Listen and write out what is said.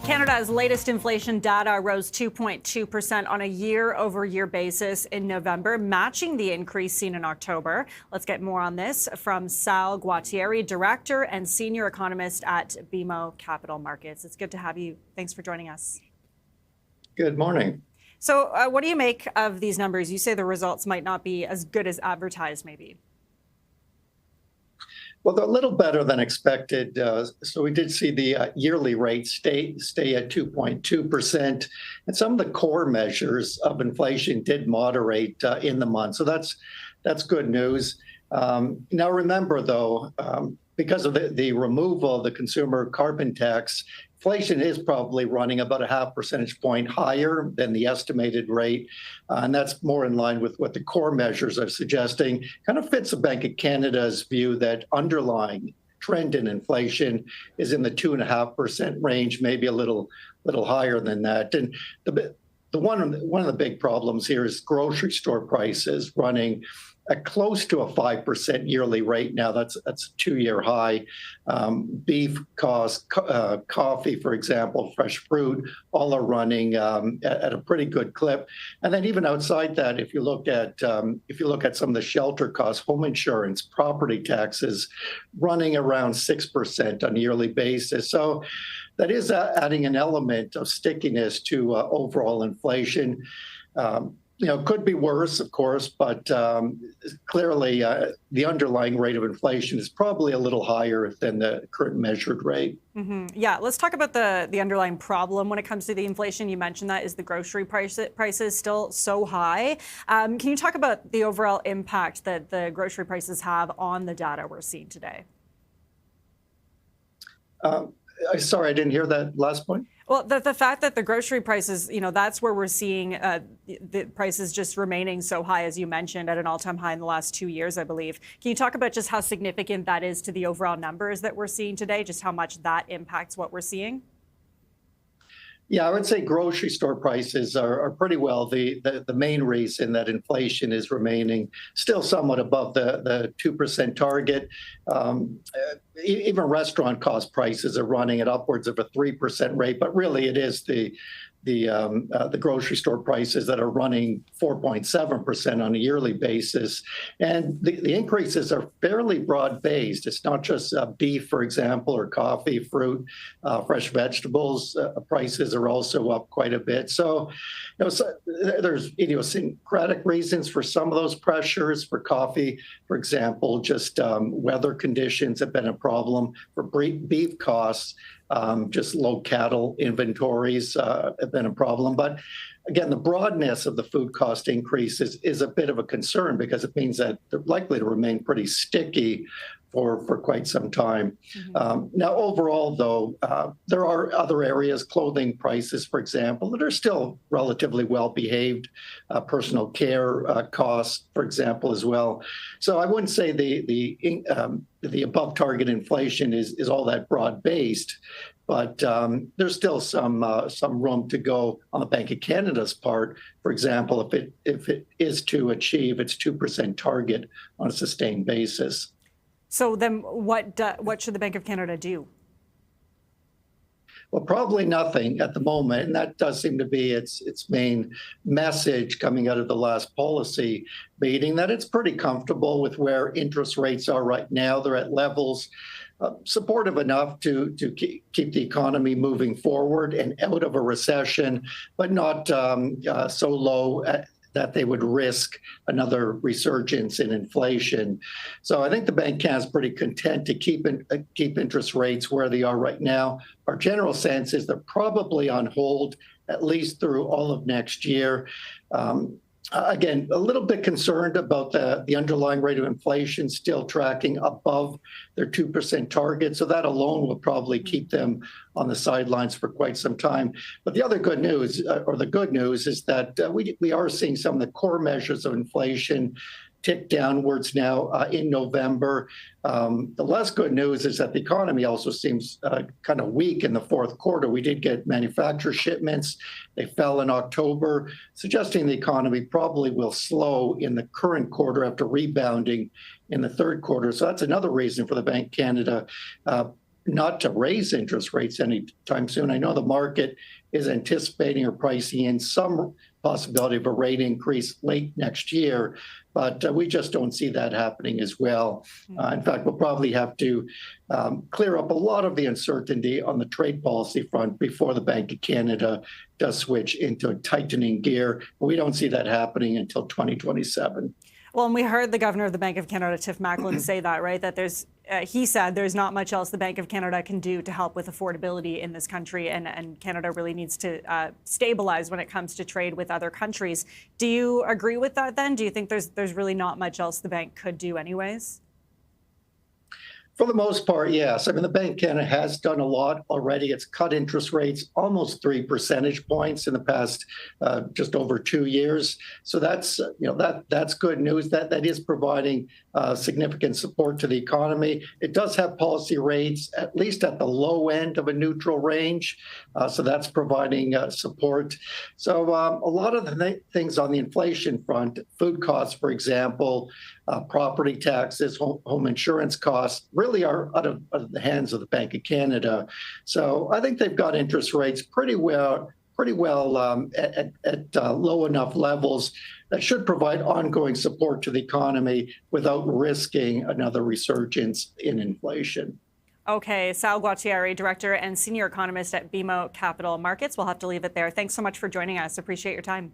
Canada's latest inflation data rose 2.2% on a year-over-year basis in November, matching the increase seen in October. Let's get more on this from Sal Guatieri, Director and Senior Economist at BMO Capital Markets. It's good to have you. Thanks for joining us. Good morning. So what do you make of these numbers? You say the results might not be as good as advertised, maybe. Well, they're a little better than expected. So we did see the yearly rate stay at 2.2%. And some of the core measures of inflation did moderate in the month. So that's good news. Now, remember, though, because of the removal of the consumer carbon tax, inflation is probably running about a half percentage point higher than the estimated rate. And that's more in line with what the core measures are suggesting. Kind of fits the Bank of Canada's view that underlying trend in inflation is in the 2.5% range, maybe a little higher than that. And one of the big problems here is grocery store prices running at close to a 5% yearly rate now. That's a 2-year high. Beef costs, coffee, for example, fresh fruit, all are running at a pretty good clip. And then even outside that, if you look at some of the shelter costs, home insurance, property taxes, running around 6% on a yearly basis. So that is adding an element of stickiness to overall inflation. Could be worse, of course, but clearly the underlying rate of inflation is probably a little higher than the current measured rate. Mm-hmm. Yeah, let's talk about the underlying problem when it comes to the inflation. You mentioned that is the grocery prices still so high. Can you talk about the overall impact that the grocery prices have on the data we're seeing today? Sorry, I didn't hear that last point. Well, the fact that the grocery prices, that's where we're seeing the prices just remaining so high, as you mentioned, at an all-time high in the last 2 years, I believe. Can you talk about just how significant that is to the overall numbers that we're seeing today, just how much that impacts what we're seeing? Yeah, I would say grocery store prices are pretty well the main reason that inflation is remaining still somewhat above the 2% target. Even restaurant cost prices are running at upwards of a 3% rate, but really it is the grocery store prices that are running 4.7% on a yearly basis. And the increases are fairly broad-based. It's not just beef, for example, or coffee, fruit, fresh vegetables. Prices are also up quite a bit. So, there's idiosyncratic reasons for some of those pressures. For coffee, for example, just weather conditions have been a problem. For beef costs, just low cattle inventories have been a problem. But again, the broadness of the food cost increases is a bit of a concern because it means that they're likely to remain pretty sticky for quite some time. Mm-hmm. Now, overall, though, there are other areas, clothing prices, for example, that are still relatively well behaved. Personal care costs, for example, as well. So I wouldn't say the above target inflation is all that broad based, but there's still some room to go on the Bank of Canada's part. For example, if it is to achieve its 2% target on a sustained basis. So then what should the Bank of Canada do? Well, probably nothing at the moment. And that does seem to be its main message coming out of the last policy meeting, that it's pretty comfortable with where interest rates are right now. They're at levels supportive enough to keep the economy moving forward and out of a recession, but not so low that they would risk another resurgence in inflation. So I think the Bank is pretty content to keep interest rates where they are right now. Our general sense is they're probably on hold at least through all of next year. Again, a little bit concerned about the underlying rate of inflation still tracking above their 2% target. So that alone will probably keep them on the sidelines for quite some time. But the other good news, or the good news, is that we are seeing some of the core measures of inflation tick downwards now in November. The less good news is that the economy also seems kind of weak in the fourth quarter. We did get manufacturer shipments. They fell in October, suggesting the economy probably will slow in the current quarter after rebounding in the third quarter. So that's another reason for the Bank of Canada not to raise interest rates anytime soon. I know the market is anticipating or pricing in some possibility of a rate increase late next year, but we just don't see that happening as well. In fact, we'll probably have to clear up a lot of the uncertainty on the trade policy front before the Bank of Canada does switch into a tightening gear. We don't see that happening until 2027. Well, and we heard the governor of the Bank of Canada, Tiff Macklem, say that, right? That he said there's not much else the Bank of Canada can do to help with affordability in this country, and Canada really needs to stabilize when it comes to trade with other countries. Do you agree with that then? Do you think there's really not much else the bank could do anyways? For the most part, yes. I mean, the Bank of Canada has done a lot already. It's cut interest rates almost 3 percentage points in the past just over 2 years. So that's that's good news. That is providing significant support to the economy. It does have policy rates at least at the low end of a neutral range. So that's providing support. So a lot of the things on the inflation front, food costs, for example, property taxes, home insurance costs, really are out of the hands of the Bank of Canada. So I think they've got interest rates pretty well at low enough levels that should provide ongoing support to the economy without risking another resurgence in inflation. Okay, Sal Guatieri, Director and Senior Economist at BMO Capital Markets. We'll have to leave it there. Thanks so much for joining us. Appreciate your time.